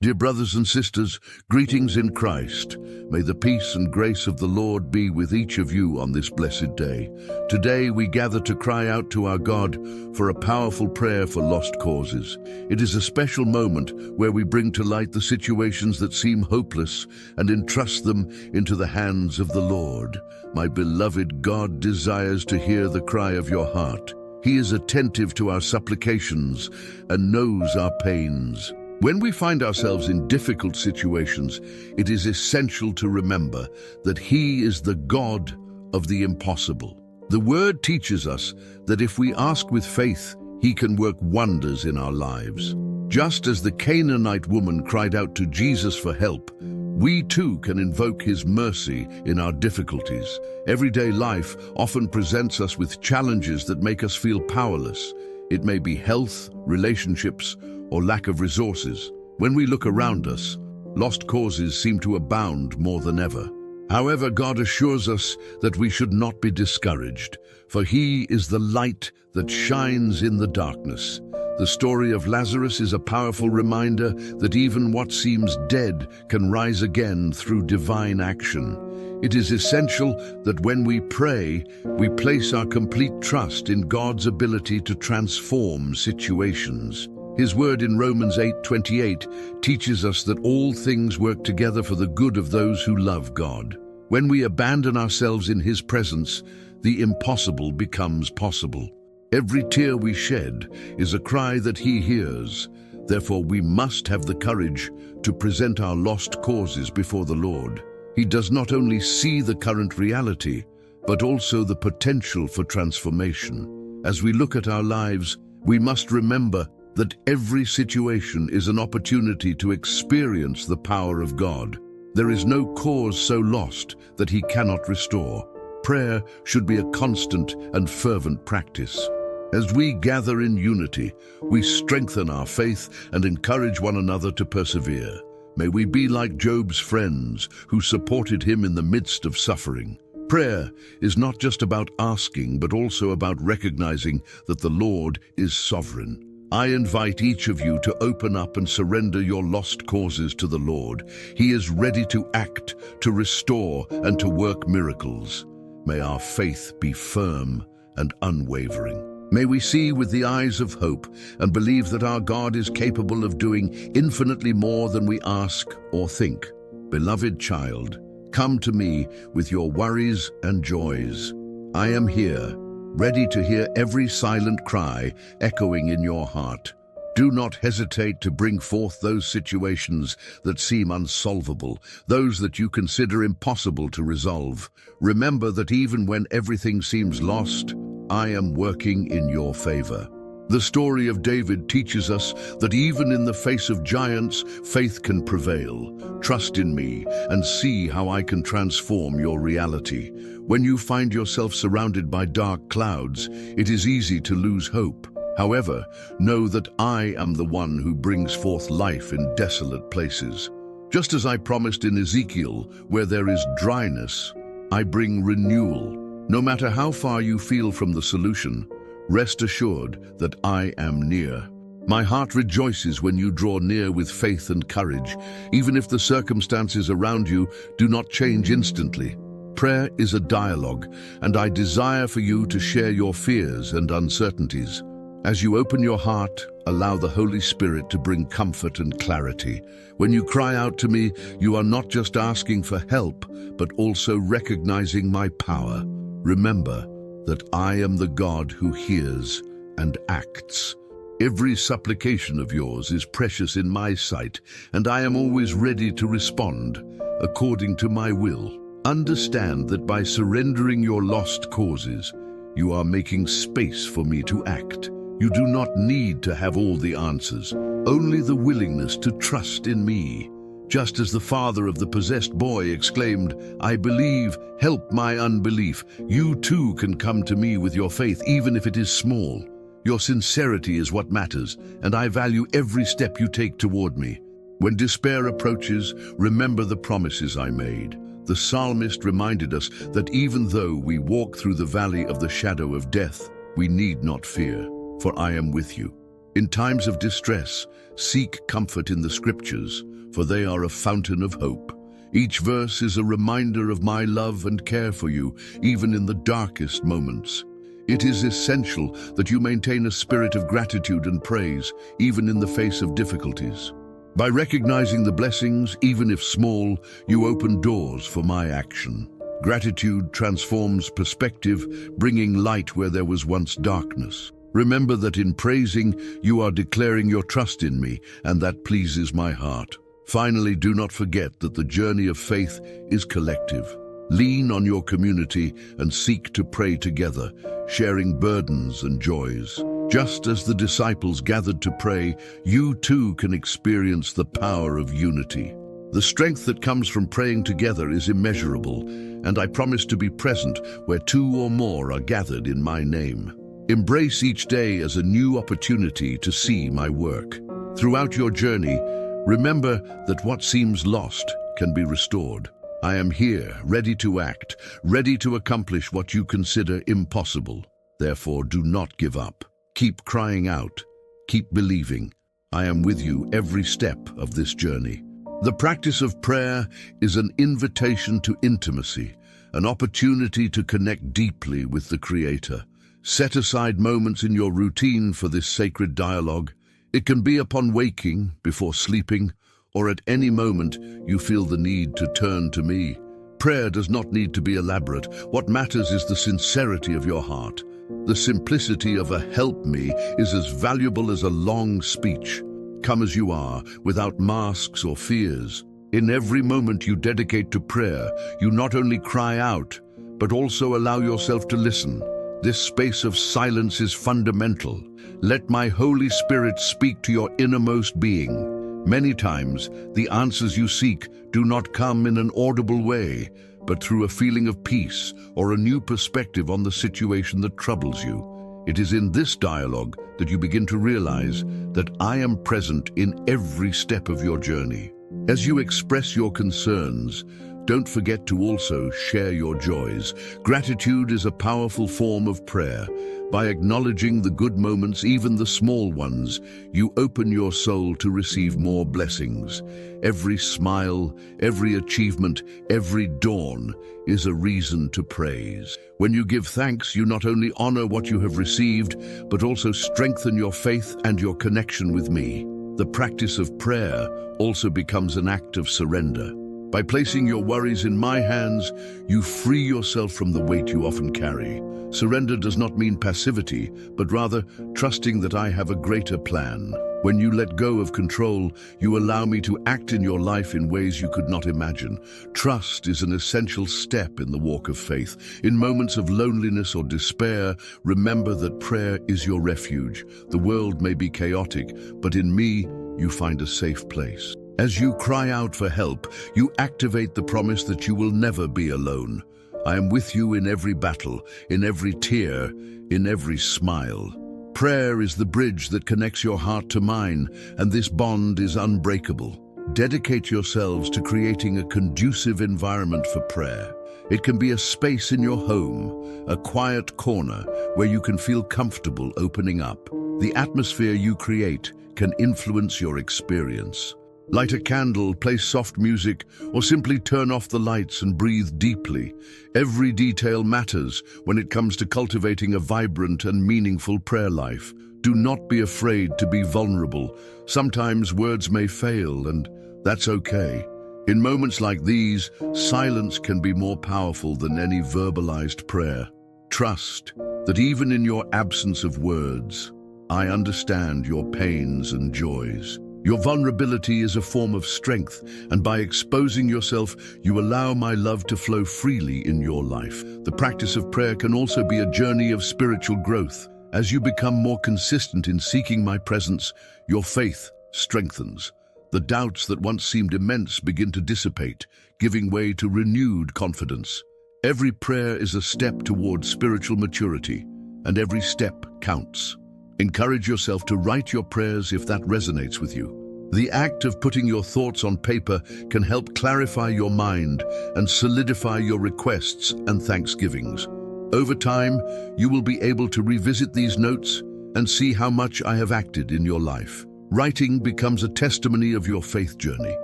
Dear brothers and sisters, greetings in Christ. May the peace and grace of the Lord be with each of you on this blessed day. Today we gather to cry out to our God for a powerful prayer for lost causes. It is a special moment where we bring to light the situations that seem hopeless and entrust them into the hands of the Lord. My beloved God desires to hear the cry of your heart. He is attentive to our supplications and knows our pains. When we find ourselves in difficult situations, it is essential to remember that He is the God of the impossible. The Word teaches us that if we ask with faith, He can work wonders in our lives. Just as the Canaanite woman cried out to Jesus for help, we too can invoke His mercy in our difficulties. Everyday life often presents us with challenges that make us feel powerless. It may be health, relationships, or lack of resources. When we look around us, lost causes seem to abound more than ever. However, God assures us that we should not be discouraged, for He is the light that shines in the darkness. The story of Lazarus is a powerful reminder that even what seems dead can rise again through divine action. It is essential that when we pray, we place our complete trust in God's ability to transform situations. His word in Romans 8:28 teaches us that all things work together for the good of those who love God. When we abandon ourselves in His presence, the impossible becomes possible. Every tear we shed is a cry that He hears. Therefore, we must have the courage to present our lost causes before the Lord. He does not only see the current reality, but also the potential for transformation. As we look at our lives, we must remember that every situation is an opportunity to experience the power of God. There is no cause so lost that He cannot restore. Prayer should be a constant and fervent practice. As we gather in unity, we strengthen our faith and encourage one another to persevere. May we be like Job's friends who supported him in the midst of suffering. Prayer is not just about asking, but also about recognizing that the Lord is sovereign. I invite each of you to open up and surrender your lost causes to the Lord. He is ready to act, to restore, and to work miracles. May our faith be firm and unwavering. May we see with the eyes of hope and believe that our God is capable of doing infinitely more than we ask or think. Beloved child, come to me with your worries and joys. I am here, ready to hear every silent cry echoing in your heart. Do not hesitate to bring forth those situations that seem unsolvable, those that you consider impossible to resolve. Remember that even when everything seems lost, I am working in your favor. The story of David teaches us that even in the face of giants, faith can prevail. Trust in me and see how I can transform your reality. When you find yourself surrounded by dark clouds, it is easy to lose hope. However, know that I am the one who brings forth life in desolate places. Just as I promised in Ezekiel, where there is dryness, I bring renewal. No matter how far you feel from the solution, rest assured that I am near. My heart rejoices when you draw near with faith and courage, even if the circumstances around you do not change instantly. Prayer is a dialogue, and I desire for you to share your fears and uncertainties. As you open your heart, allow the Holy Spirit to bring comfort and clarity. When you cry out to me, you are not just asking for help, but also recognizing my power. Remember that I am the God who hears and acts. Every supplication of yours is precious in my sight, and I am always ready to respond according to my will. Understand that by surrendering your lost causes, you are making space for me to act. You do not need to have all the answers, only the willingness to trust in me. Just as the father of the possessed boy exclaimed, "I believe, help my unbelief," you too can come to me with your faith, even if it is small. Your sincerity is what matters, and I value every step you take toward me. When despair approaches, remember the promises I made. The psalmist reminded us that even though we walk through the valley of the shadow of death, we need not fear, for I am with you. In times of distress, seek comfort in the scriptures, for they are a fountain of hope. Each verse is a reminder of my love and care for you, even in the darkest moments. It is essential that you maintain a spirit of gratitude and praise, even in the face of difficulties. By recognizing the blessings, even if small, you open doors for my action. Gratitude transforms perspective, bringing light where there was once darkness. Remember that in praising, you are declaring your trust in me, and that pleases my heart. Finally, do not forget that the journey of faith is collective. Lean on your community and seek to pray together, sharing burdens and joys. Just as the disciples gathered to pray, you too can experience the power of unity. The strength that comes from praying together is immeasurable, and I promise to be present where two or more are gathered in my name. Embrace each day as a new opportunity to see my work. Throughout your journey, remember that what seems lost can be restored. I am here, ready to act, ready to accomplish what you consider impossible. Therefore, do not give up. Keep crying out. Keep believing. I am with you every step of this journey. The practice of prayer is an invitation to intimacy, an opportunity to connect deeply with the Creator. Set aside moments in your routine for this sacred dialogue. It can be upon waking, before sleeping, or at any moment you feel the need to turn to me. Prayer does not need to be elaborate. What matters is the sincerity of your heart. The simplicity of a "help me" is as valuable as a long speech. Come as you are, without masks or fears. In every moment you dedicate to prayer, you not only cry out, but also allow yourself to listen. This space of silence is fundamental. Let my Holy Spirit speak to your innermost being. Many times, the answers you seek do not come in an audible way, but through a feeling of peace or a new perspective on the situation that troubles you. It is in this dialogue that you begin to realize that I am present in every step of your journey. As you express your concerns, don't forget to also share your joys. Gratitude is a powerful form of prayer. By acknowledging the good moments, even the small ones, you open your soul to receive more blessings. Every smile, every achievement, every dawn is a reason to praise. When you give thanks, you not only honor what you have received, but also strengthen your faith and your connection with me. The practice of prayer also becomes an act of surrender. By placing your worries in my hands, you free yourself from the weight you often carry. Surrender does not mean passivity, but rather trusting that I have a greater plan. When you let go of control, you allow me to act in your life in ways you could not imagine. Trust is an essential step in the walk of faith. In moments of loneliness or despair, remember that prayer is your refuge. The world may be chaotic, but in me, you find a safe place. As you cry out for help, you activate the promise that you will never be alone. I am with you in every battle, in every tear, in every smile. Prayer is the bridge that connects your heart to mine, and this bond is unbreakable. Dedicate yourselves to creating a conducive environment for prayer. It can be a space in your home, a quiet corner where you can feel comfortable opening up. The atmosphere you create can influence your experience. Light a candle, play soft music, or simply turn off the lights and breathe deeply. Every detail matters when it comes to cultivating a vibrant and meaningful prayer life. Do not be afraid to be vulnerable. Sometimes words may fail, and that's okay. In moments like these, silence can be more powerful than any verbalized prayer. Trust that even in your absence of words, I understand your pains and joys. Your vulnerability is a form of strength, and by exposing yourself, you allow my love to flow freely in your life. The practice of prayer can also be a journey of spiritual growth. As you become more consistent in seeking my presence, your faith strengthens. The doubts that once seemed immense begin to dissipate, giving way to renewed confidence. Every prayer is a step toward spiritual maturity, and every step counts. Encourage yourself to write your prayers if that resonates with you. The act of putting your thoughts on paper can help clarify your mind and solidify your requests and thanksgivings. Over time, you will be able to revisit these notes and see how much I have acted in your life. Writing becomes a testimony of your faith journey,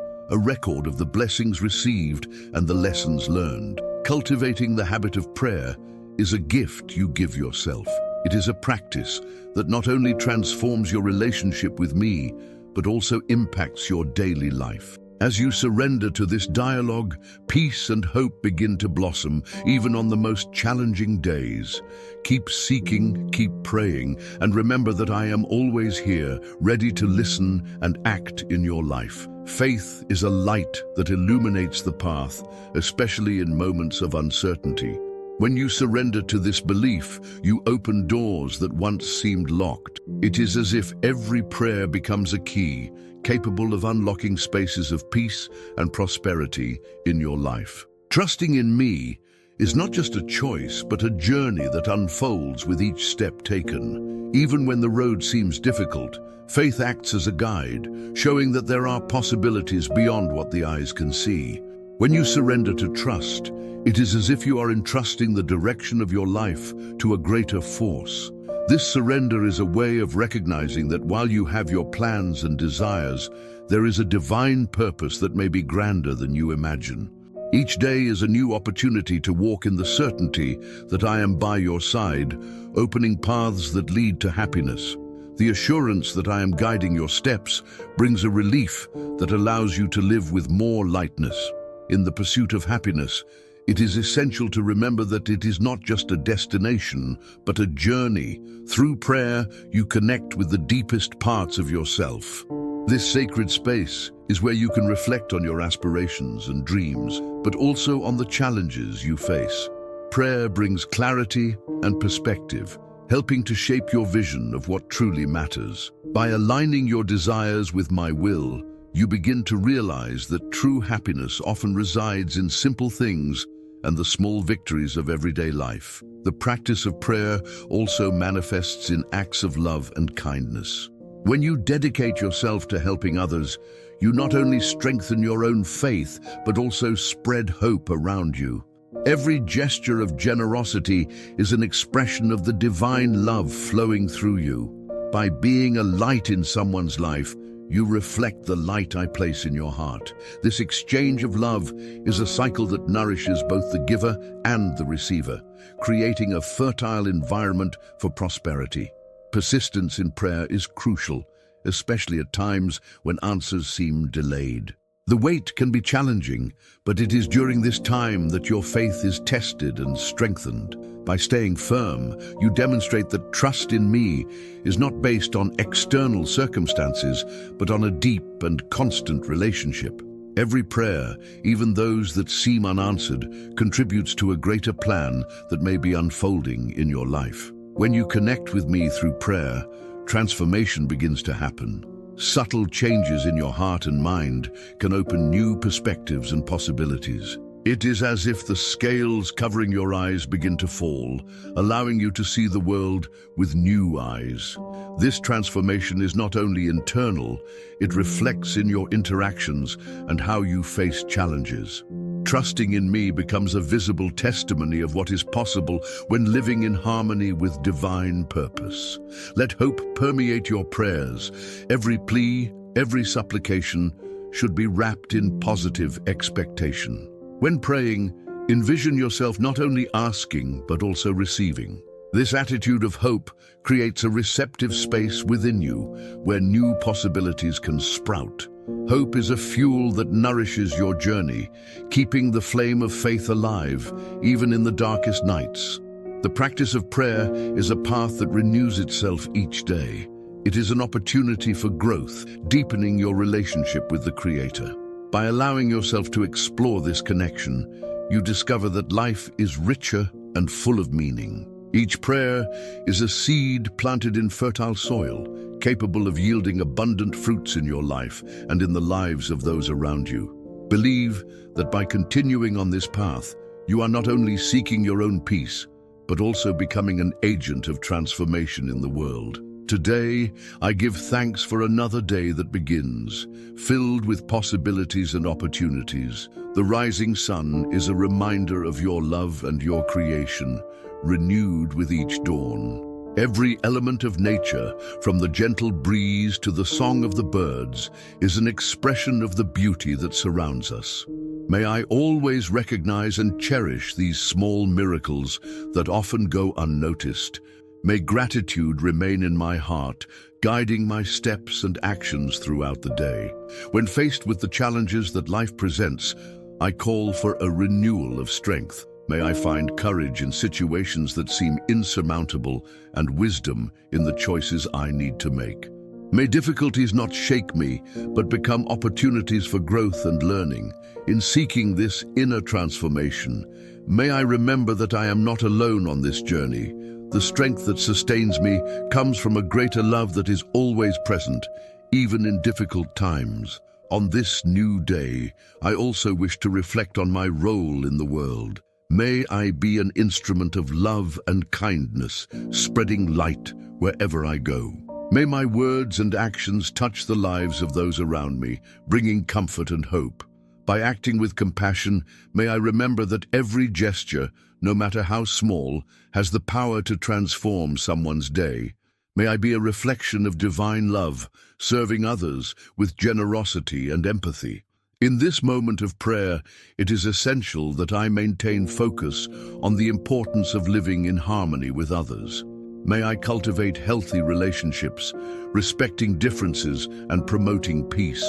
a record of the blessings received and the lessons learned. Cultivating the habit of prayer is a gift you give yourself. It is a practice that not only transforms your relationship with me, but also impacts your daily life. As you surrender to this dialogue, peace and hope begin to blossom, even on the most challenging days. Keep seeking, keep praying, and remember that I am always here, ready to listen and act in your life. Faith is a light that illuminates the path, especially in moments of uncertainty. When you surrender to this belief, you open doors that once seemed locked. It is as if every prayer becomes a key, capable of unlocking spaces of peace and prosperity in your life. Trusting in me is not just a choice, but a journey that unfolds with each step taken. Even when the road seems difficult, faith acts as a guide, showing that there are possibilities beyond what the eyes can see. When you surrender to trust, it is as if you are entrusting the direction of your life to a greater force. This surrender is a way of recognizing that while you have your plans and desires, there is a divine purpose that may be grander than you imagine. Each day is a new opportunity to walk in the certainty that I am by your side, opening paths that lead to happiness. The assurance that I am guiding your steps brings a relief that allows you to live with more lightness. In the pursuit of happiness, it is essential to remember that it is not just a destination, but a journey. Through prayer, you connect with the deepest parts of yourself. This sacred space is where you can reflect on your aspirations and dreams, but also on the challenges you face. Prayer brings clarity and perspective, helping to shape your vision of what truly matters. By aligning your desires with my will, you begin to realize that true happiness often resides in simple things and the small victories of everyday life. The practice of prayer also manifests in acts of love and kindness. When you dedicate yourself to helping others, you not only strengthen your own faith, but also spread hope around you. Every gesture of generosity is an expression of the divine love flowing through you. By being a light in someone's life, you reflect the light I place in your heart. This exchange of love is a cycle that nourishes both the giver and the receiver, creating a fertile environment for prosperity. Persistence in prayer is crucial, especially at times when answers seem delayed. The wait can be challenging, but it is during this time that your faith is tested and strengthened. By staying firm, you demonstrate that trust in me is not based on external circumstances, but on a deep and constant relationship. Every prayer, even those that seem unanswered, contributes to a greater plan that may be unfolding in your life. When you connect with me through prayer, transformation begins to happen. Subtle changes in your heart and mind can open new perspectives and possibilities. It is as if the scales covering your eyes begin to fall, allowing you to see the world with new eyes. This transformation is not only internal, it reflects in your interactions and how you face challenges. Trusting in me becomes a visible testimony of what is possible when living in harmony with divine purpose. Let hope permeate your prayers. Every plea, every supplication should be wrapped in positive expectation. When praying, envision yourself not only asking, but also receiving. This attitude of hope creates a receptive space within you, where new possibilities can sprout. Hope is a fuel that nourishes your journey, keeping the flame of faith alive, even in the darkest nights. The practice of prayer is a path that renews itself each day. It is an opportunity for growth, deepening your relationship with the Creator. By allowing yourself to explore this connection, you discover that life is richer and full of meaning. Each prayer is a seed planted in fertile soil, capable of yielding abundant fruits in your life and in the lives of those around you. Believe that by continuing on this path, you are not only seeking your own peace, but also becoming an agent of transformation in the world. Today, I give thanks for another day that begins, filled with possibilities and opportunities. The rising sun is a reminder of your love and your creation, renewed with each dawn. Every element of nature, from the gentle breeze to the song of the birds, is an expression of the beauty that surrounds us. May I always recognize and cherish these small miracles that often go unnoticed. May gratitude remain in my heart, guiding my steps and actions throughout the day. When faced with the challenges that life presents, I call for a renewal of strength. May I find courage in situations that seem insurmountable and wisdom in the choices I need to make. May difficulties not shake me, but become opportunities for growth and learning. In seeking this inner transformation, may I remember that I am not alone on this journey. The strength that sustains me comes from a greater love that is always present, even in difficult times. On this new day, I also wish to reflect on my role in the world. May I be an instrument of love and kindness, spreading light wherever I go. May my words and actions touch the lives of those around me, bringing comfort and hope. By acting with compassion, may I remember that every gesture, no matter how small, has the power to transform someone's day. May I be a reflection of divine love, serving others with generosity and empathy. In this moment of prayer, it is essential that I maintain focus on the importance of living in harmony with others. May I cultivate healthy relationships, respecting differences and promoting peace.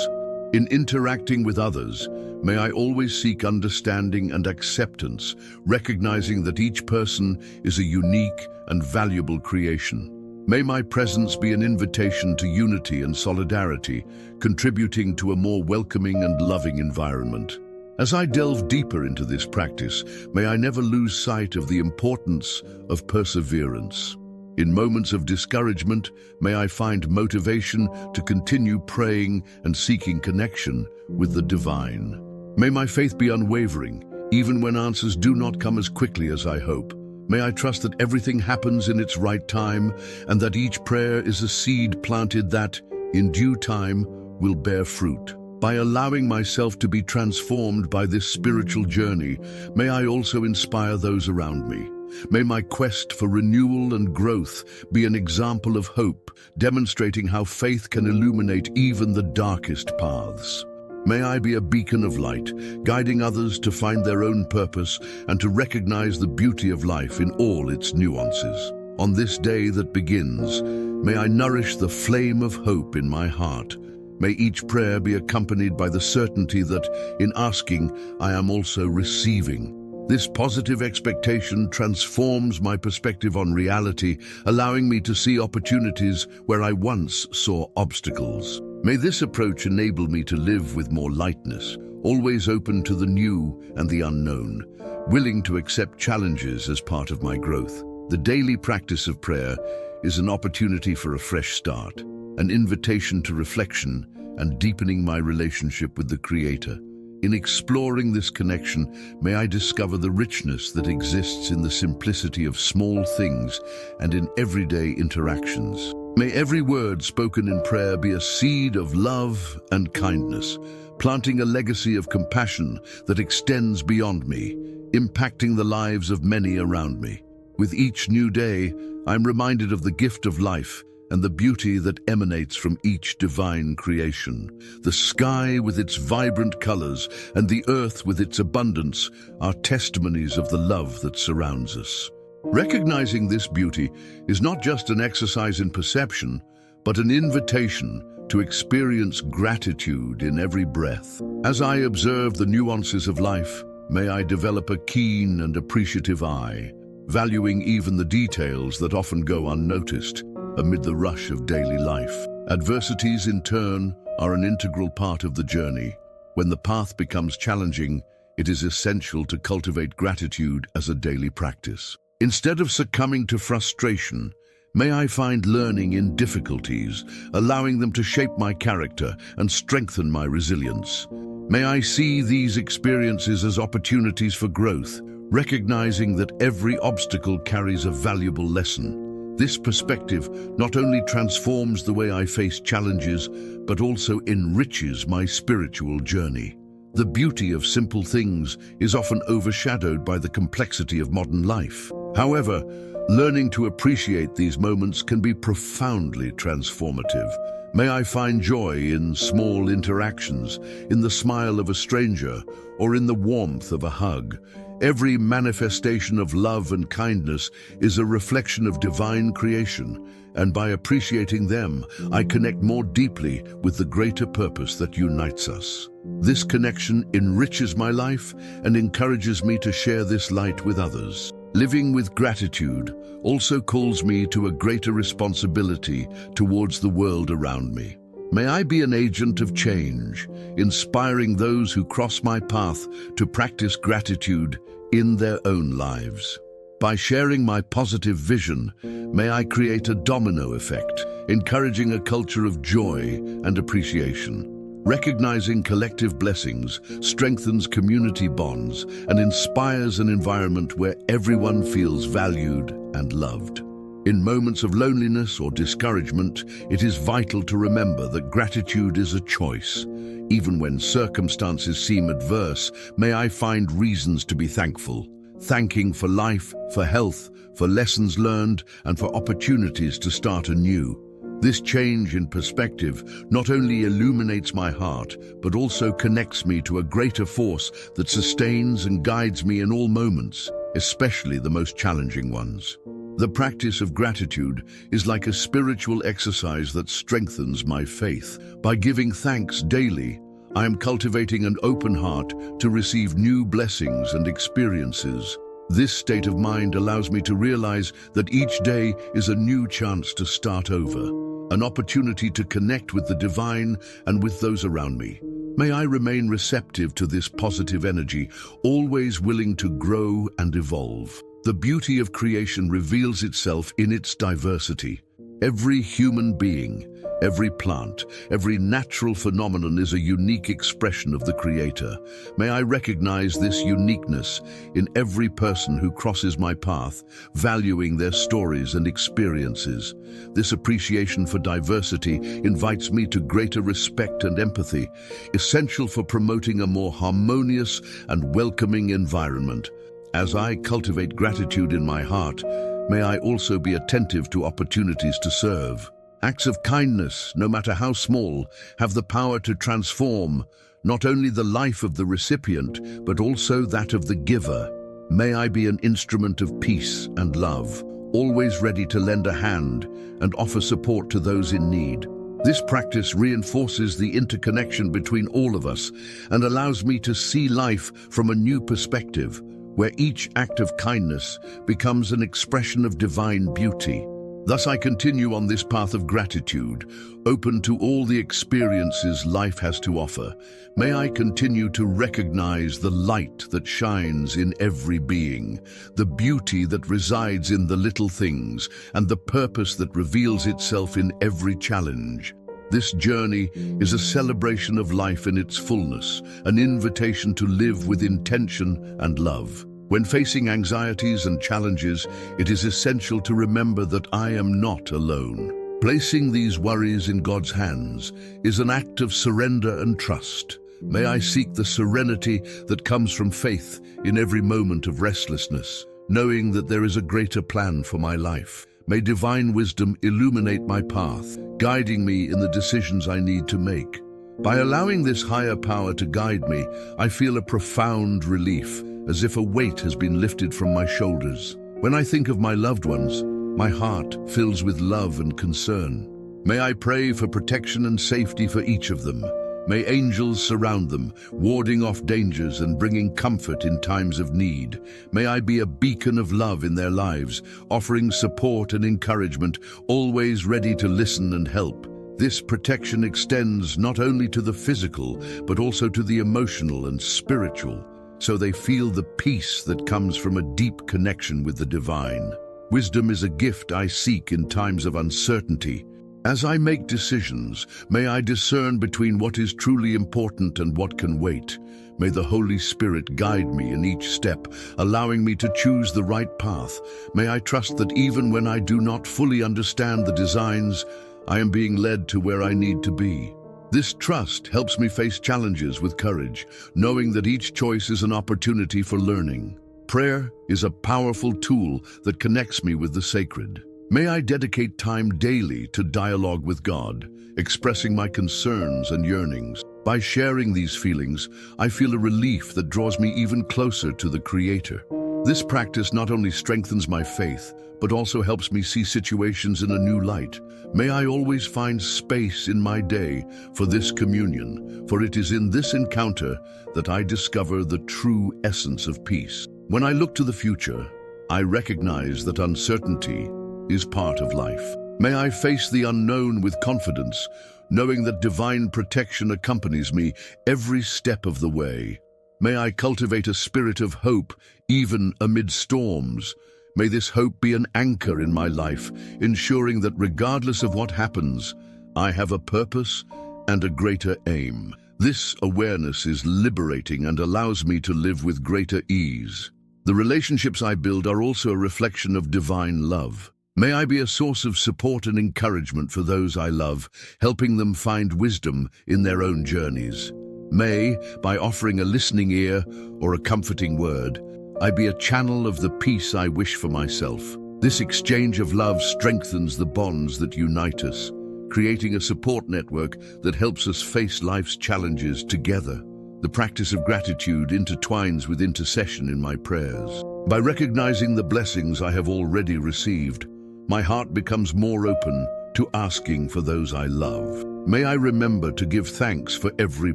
In interacting with others, may I always seek understanding and acceptance, recognizing that each person is a unique and valuable creation. May my presence be an invitation to unity and solidarity, contributing to a more welcoming and loving environment. As I delve deeper into this practice, may I never lose sight of the importance of perseverance. In moments of discouragement, may I find motivation to continue praying and seeking connection with the divine. May my faith be unwavering, even when answers do not come as quickly as I hope. May I trust that everything happens in its right time and that each prayer is a seed planted that, in due time, will bear fruit. By allowing myself to be transformed by this spiritual journey, may I also inspire those around me. May my quest for renewal and growth be an example of hope, demonstrating how faith can illuminate even the darkest paths. May I be a beacon of light, guiding others to find their own purpose and to recognize the beauty of life in all its nuances. On this day that begins, may I nourish the flame of hope in my heart. May each prayer be accompanied by the certainty that, in asking, I am also receiving. This positive expectation transforms my perspective on reality, allowing me to see opportunities where I once saw obstacles. May this approach enable me to live with more lightness, always open to the new and the unknown, willing to accept challenges as part of my growth. The daily practice of prayer is an opportunity for a fresh start, an invitation to reflection and deepening my relationship with the Creator. In exploring this connection, may I discover the richness that exists in the simplicity of small things and in everyday interactions. May every word spoken in prayer be a seed of love and kindness, planting a legacy of compassion that extends beyond me, impacting the lives of many around me. With each new day, I'm reminded of the gift of life and the beauty that emanates from each divine creation. The sky with its vibrant colors and the earth with its abundance are testimonies of the love that surrounds us. Recognizing this beauty is not just an exercise in perception, but an invitation to experience gratitude in every breath. As I observe the nuances of life, may I develop a keen and appreciative eye, valuing even the details that often go unnoticed amid the rush of daily life. Adversities, in turn, are an integral part of the journey. When the path becomes challenging, it is essential to cultivate gratitude as a daily practice. Instead of succumbing to frustration, may I find learning in difficulties, allowing them to shape my character and strengthen my resilience. May I see these experiences as opportunities for growth, recognizing that every obstacle carries a valuable lesson. This perspective not only transforms the way I face challenges, but also enriches my spiritual journey. The beauty of simple things is often overshadowed by the complexity of modern life. However, Learning to appreciate these moments can be profoundly transformative. May I find joy in small interactions, in the smile of a stranger, or in the warmth of a hug. Every manifestation of love and kindness is a reflection of divine creation, and by appreciating them, I connect more deeply with the greater purpose that unites us. This connection enriches my life and encourages me to share this light with others. Living with gratitude also calls me to a greater responsibility towards the world around me. May I be an agent of change, inspiring those who cross my path to practice gratitude in their own lives. By sharing my positive vision, may I create a domino effect, encouraging a culture of joy and appreciation. Recognizing collective blessings strengthens community bonds and inspires an environment where everyone feels valued and loved. In moments of loneliness or discouragement, it is vital to remember that gratitude is a choice. Even when circumstances seem adverse, may I find reasons to be thankful. Thanking for life, for health, for lessons learned, and for opportunities to start anew. This change in perspective not only illuminates my heart, but also connects me to a greater force that sustains and guides me in all moments, especially the most challenging ones. The practice of gratitude is like a spiritual exercise that strengthens my faith. By giving thanks daily, I am cultivating an open heart to receive new blessings and experiences. This state of mind allows me to realize that each day is a new chance to start over, an opportunity to connect with the divine and with those around me. May I remain receptive to this positive energy, always willing to grow and evolve. The beauty of creation reveals itself in its diversity. Every human being, every plant, every natural phenomenon is a unique expression of the Creator. May I recognize this uniqueness in every person who crosses my path, valuing their stories and experiences. This appreciation for diversity invites me to greater respect and empathy, essential for promoting a more harmonious and welcoming environment. As I cultivate gratitude in my heart, may I also be attentive to opportunities to serve. Acts of kindness, no matter how small, have the power to transform not only the life of the recipient, but also that of the giver. May I be an instrument of peace and love, always ready to lend a hand and offer support to those in need. This practice reinforces the interconnection between all of us and allows me to see life from a new perspective, where each act of kindness becomes an expression of divine beauty. Thus I continue on this path of gratitude, open to all the experiences life has to offer. May I continue to recognize the light that shines in every being, the beauty that resides in the little things, and the purpose that reveals itself in every challenge. This journey is a celebration of life in its fullness, an invitation to live with intention and love. When facing anxieties and challenges, it is essential to remember that I am not alone. Placing these worries in God's hands is an act of surrender and trust. May I seek the serenity that comes from faith in every moment of restlessness, knowing that there is a greater plan for my life. May divine wisdom illuminate my path, guiding me in the decisions I need to make. By allowing this higher power to guide me, I feel a profound relief, as if a weight has been lifted from my shoulders. When I think of my loved ones, my heart fills with love and concern. May I pray for protection and safety for each of them. May angels surround them, warding off dangers and bringing comfort in times of need. May I be a beacon of love in their lives, offering support and encouragement, always ready to listen and help. This protection extends not only to the physical, but also to the emotional and spiritual, so they feel the peace that comes from a deep connection with the divine. Wisdom is a gift I seek in times of uncertainty. As I make decisions, may I discern between what is truly important and what can wait. May the Holy Spirit guide me in each step, allowing me to choose the right path. May I trust that even when I do not fully understand the designs, I am being led to where I need to be. This trust helps me face challenges with courage, knowing that each choice is an opportunity for learning. Prayer is a powerful tool that connects me with the sacred. May I dedicate time daily to dialogue with God, expressing my concerns and yearnings. By sharing these feelings, I feel a relief that draws me even closer to the Creator. This practice not only strengthens my faith, but also helps me see situations in a new light. May I always find space in my day for this communion, for it is in this encounter that I discover the true essence of peace. When I look to the future, I recognize that uncertainty is part of life. May I face the unknown with confidence, knowing that divine protection accompanies me every step of the way. May I cultivate a spirit of hope even amid storms. May this hope be an anchor in my life, ensuring that regardless of what happens, I have a purpose and a greater aim. This awareness is liberating and allows me to live with greater ease. The relationships I build are also a reflection of divine love. May I be a source of support and encouragement for those I love, helping them find wisdom in their own journeys. May, by offering a listening ear or a comforting word, I be a channel of the peace I wish for myself. This exchange of love strengthens the bonds that unite us, creating a support network that helps us face life's challenges together. The practice of gratitude intertwines with intercession in my prayers. By recognizing the blessings I have already received, my heart becomes more open to asking for those I love. May I remember to give thanks for every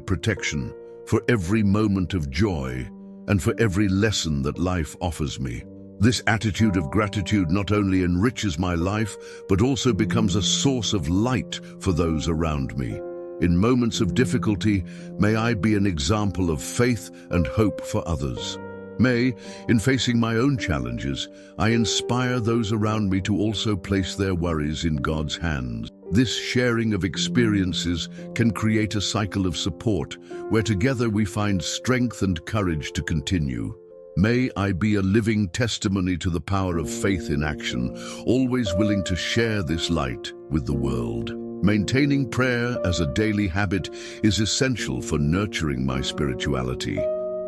protection, for every moment of joy, and for every lesson that life offers me. This attitude of gratitude not only enriches my life, but also becomes a source of light for those around me. In moments of difficulty, may I be an example of faith and hope for others. May, in facing my own challenges, I inspire those around me to also place their worries in God's hands. This sharing of experiences can create a cycle of support, where together we find strength and courage to continue. May I be a living testimony to the power of faith in action, always willing to share this light with the world. Maintaining prayer as a daily habit is essential for nurturing my spirituality.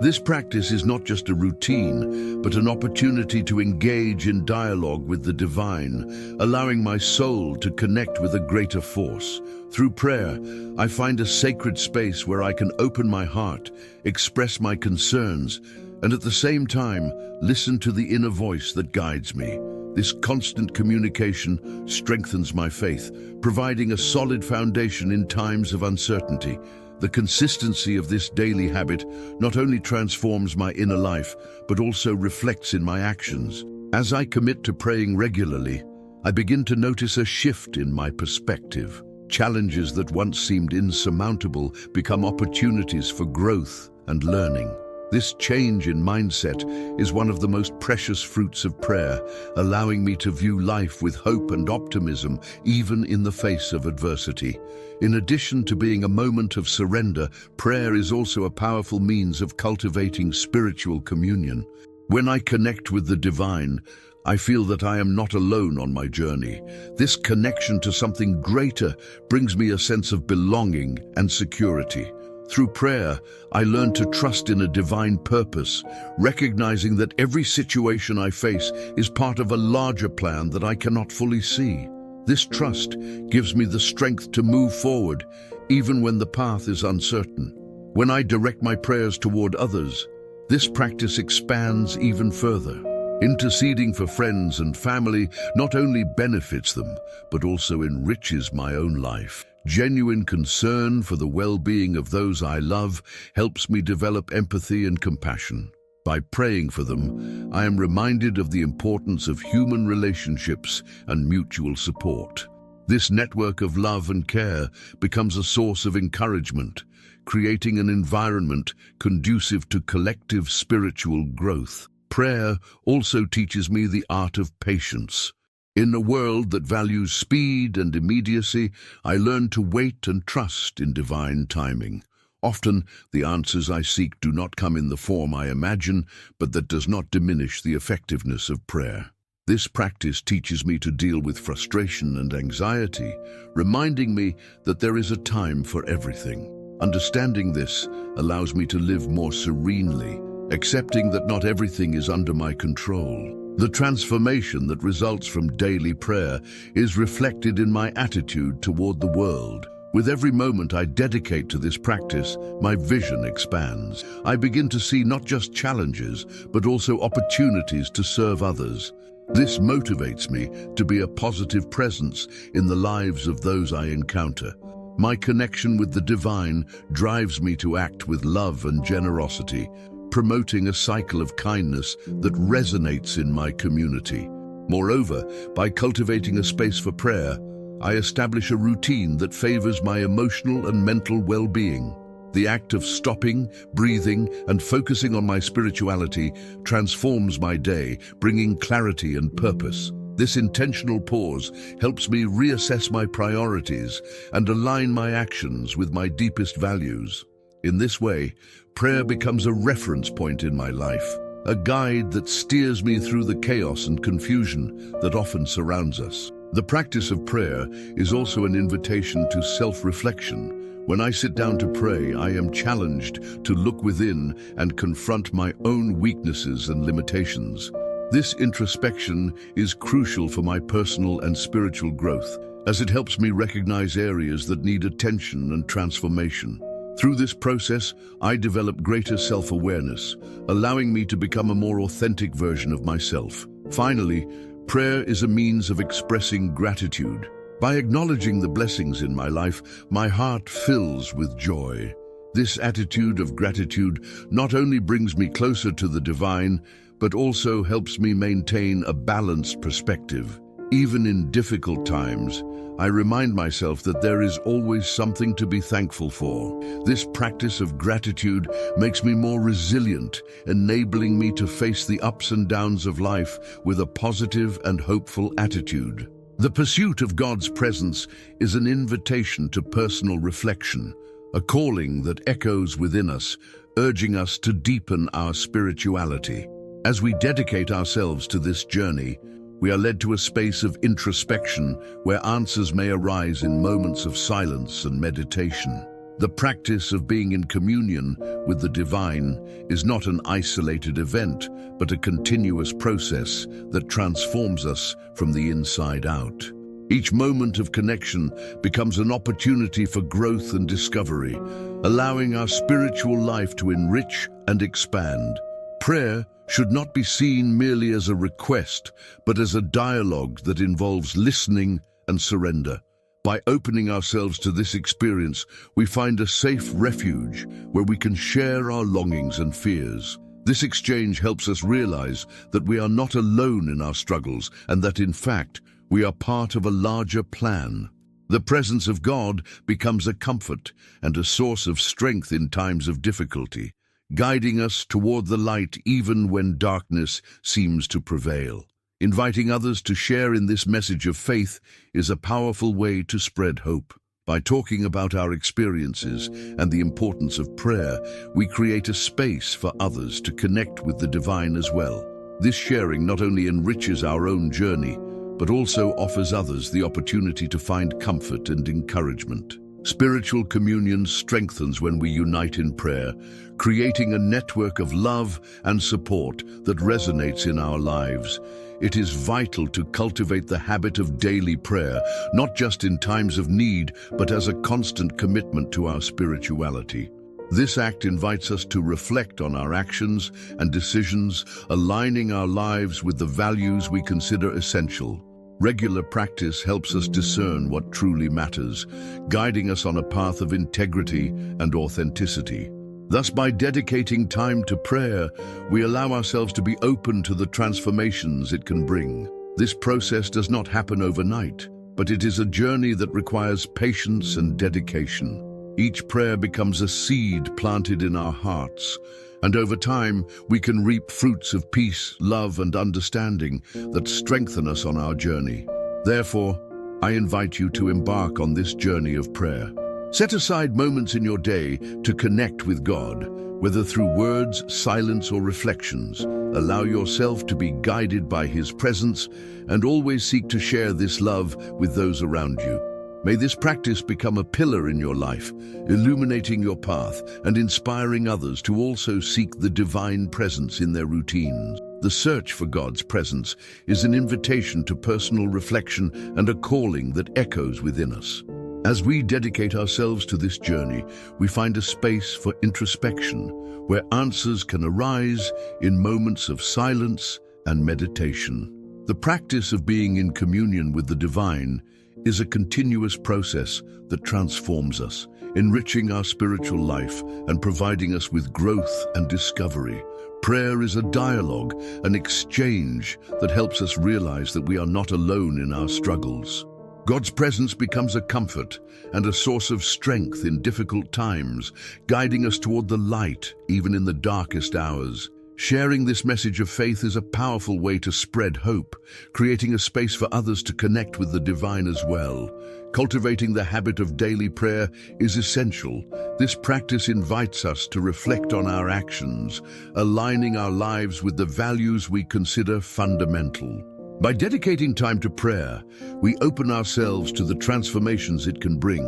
This practice is not just a routine, but an opportunity to engage in dialogue with the divine, allowing my soul to connect with a greater force. Through prayer, I find a sacred space where I can open my heart, express my concerns, and at the same time, listen to the inner voice that guides me. This constant communication strengthens my faith, providing a solid foundation in times of uncertainty. The consistency of this daily habit not only transforms my inner life, but also reflects in my actions. As I commit to praying regularly, I begin to notice a shift in my perspective. Challenges that once seemed insurmountable become opportunities for growth and learning. This change in mindset is one of the most precious fruits of prayer, allowing me to view life with hope and optimism, even in the face of adversity. In addition to being a moment of surrender, prayer is also a powerful means of cultivating spiritual communion. When I connect with the divine, I feel that I am not alone on my journey. This connection to something greater brings me a sense of belonging and security. Through prayer, I learn to trust in a divine purpose, recognizing that every situation I face is part of a larger plan that I cannot fully see. This trust gives me the strength to move forward, even when the path is uncertain. When I direct my prayers toward others, this practice expands even further. Interceding for friends and family not only benefits them, but also enriches my own life. Genuine concern for the well-being of those I love helps me develop empathy and compassion. By praying for them, I am reminded of the importance of human relationships and mutual support. This network of love and care becomes a source of encouragement, creating an environment conducive to collective spiritual growth. Prayer also teaches me the art of patience. In a world that values speed and immediacy, I learn to wait and trust in divine timing. Often, the answers I seek do not come in the form I imagine, but that does not diminish the effectiveness of prayer. This practice teaches me to deal with frustration and anxiety, reminding me that there is a time for everything. Understanding this allows me to live more serenely, accepting that not everything is under my control. The transformation that results from daily prayer is reflected in my attitude toward the world. With every moment I dedicate to this practice, my vision expands. I begin to see not just challenges, but also opportunities to serve others. This motivates me to be a positive presence in the lives of those I encounter. My connection with the divine drives me to act with love and generosity, promoting a cycle of kindness that resonates in my community. Moreover, by cultivating a space for prayer, I establish a routine that favors my emotional and mental well-being. The act of stopping, breathing, and focusing on my spirituality transforms my day, bringing clarity and purpose. This intentional pause helps me reassess my priorities and align my actions with my deepest values. In this way, prayer becomes a reference point in my life, a guide that steers me through the chaos and confusion that often surrounds us. The practice of prayer is also an invitation to self-reflection. When I sit down to pray, I am challenged to look within and confront my own weaknesses and limitations. This introspection is crucial for my personal and spiritual growth, as it helps me recognize areas that need attention and transformation. Through this process, I develop greater self-awareness, allowing me to become a more authentic version of myself. Finally, prayer is a means of expressing gratitude. By acknowledging the blessings in my life, my heart fills with joy. This attitude of gratitude not only brings me closer to the divine, but also helps me maintain a balanced perspective. Even in difficult times, I remind myself that there is always something to be thankful for. This practice of gratitude makes me more resilient, enabling me to face the ups and downs of life with a positive and hopeful attitude. The pursuit of God's presence is an invitation to personal reflection, a calling that echoes within us, urging us to deepen our spirituality. As we dedicate ourselves to this journey, we are led to a space of introspection where answers may arise in moments of silence and meditation. The practice of being in communion with the divine is not an isolated event, but a continuous process that transforms us from the inside out. Each moment of connection becomes an opportunity for growth and discovery, allowing our spiritual life to enrich and expand. Prayer should not be seen merely as a request, but as a dialogue that involves listening and surrender. By opening ourselves to this experience, we find a safe refuge where we can share our longings and fears. This exchange helps us realize that we are not alone in our struggles and that, in fact, we are part of a larger plan. The presence of God becomes a comfort and a source of strength in times of difficulty, guiding us toward the light even when darkness seems to prevail. Inviting others to share in this message of faith is a powerful way to spread hope. By talking about our experiences and the importance of prayer, we create a space for others to connect with the divine as well. This sharing not only enriches our own journey, but also offers others the opportunity to find comfort and encouragement. Spiritual communion strengthens when we unite in prayer, creating a network of love and support that resonates in our lives. It is vital to cultivate the habit of daily prayer, not just in times of need, but as a constant commitment to our spirituality. This act invites us to reflect on our actions and decisions, aligning our lives with the values we consider essential. Regular practice helps us discern what truly matters, guiding us on a path of integrity and authenticity. Thus, by dedicating time to prayer, we allow ourselves to be open to the transformations it can bring. This process does not happen overnight, but it is a journey that requires patience and dedication. Each prayer becomes a seed planted in our hearts, and over time, we can reap fruits of peace, love, and understanding that strengthen us on our journey. Therefore, I invite you to embark on this journey of prayer. Set aside moments in your day to connect with God, whether through words, silence, or reflections. Allow yourself to be guided by His presence and always seek to share this love with those around you. May this practice become a pillar in your life, illuminating your path and inspiring others to also seek the divine presence in their routines. The search for God's presence is an invitation to personal reflection and a calling that echoes within us. As we dedicate ourselves to this journey, we find a space for introspection, where answers can arise in moments of silence and meditation. The practice of being in communion with the divine is a continuous process that transforms us, enriching our spiritual life and providing us with growth and discovery. Prayer is a dialogue, an exchange that helps us realize that we are not alone in our struggles. God's presence becomes a comfort and a source of strength in difficult times, guiding us toward the light even in the darkest hours. Sharing this message of faith is a powerful way to spread hope, creating a space for others to connect with the divine as well. Cultivating the habit of daily prayer is essential. This practice invites us to reflect on our actions, aligning our lives with the values we consider fundamental. By dedicating time to prayer, we open ourselves to the transformations it can bring,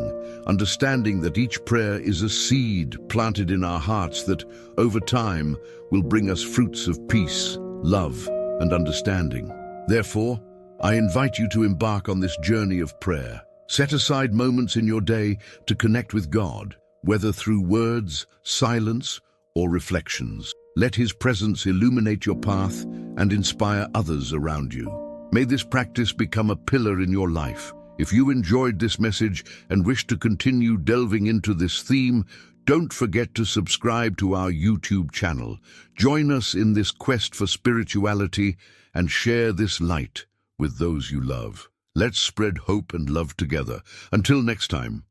understanding that each prayer is a seed planted in our hearts that, over time, will bring us fruits of peace, love, and understanding. Therefore, I invite you to embark on this journey of prayer. Set aside moments in your day to connect with God, whether through words, silence, or reflections. Let His presence illuminate your path and inspire others around you. May this practice become a pillar in your life. If you enjoyed this message and wish to continue delving into this theme, don't forget to subscribe to our YouTube channel. Join us in this quest for spirituality and share this light with those you love. Let's spread hope and love together. Until next time,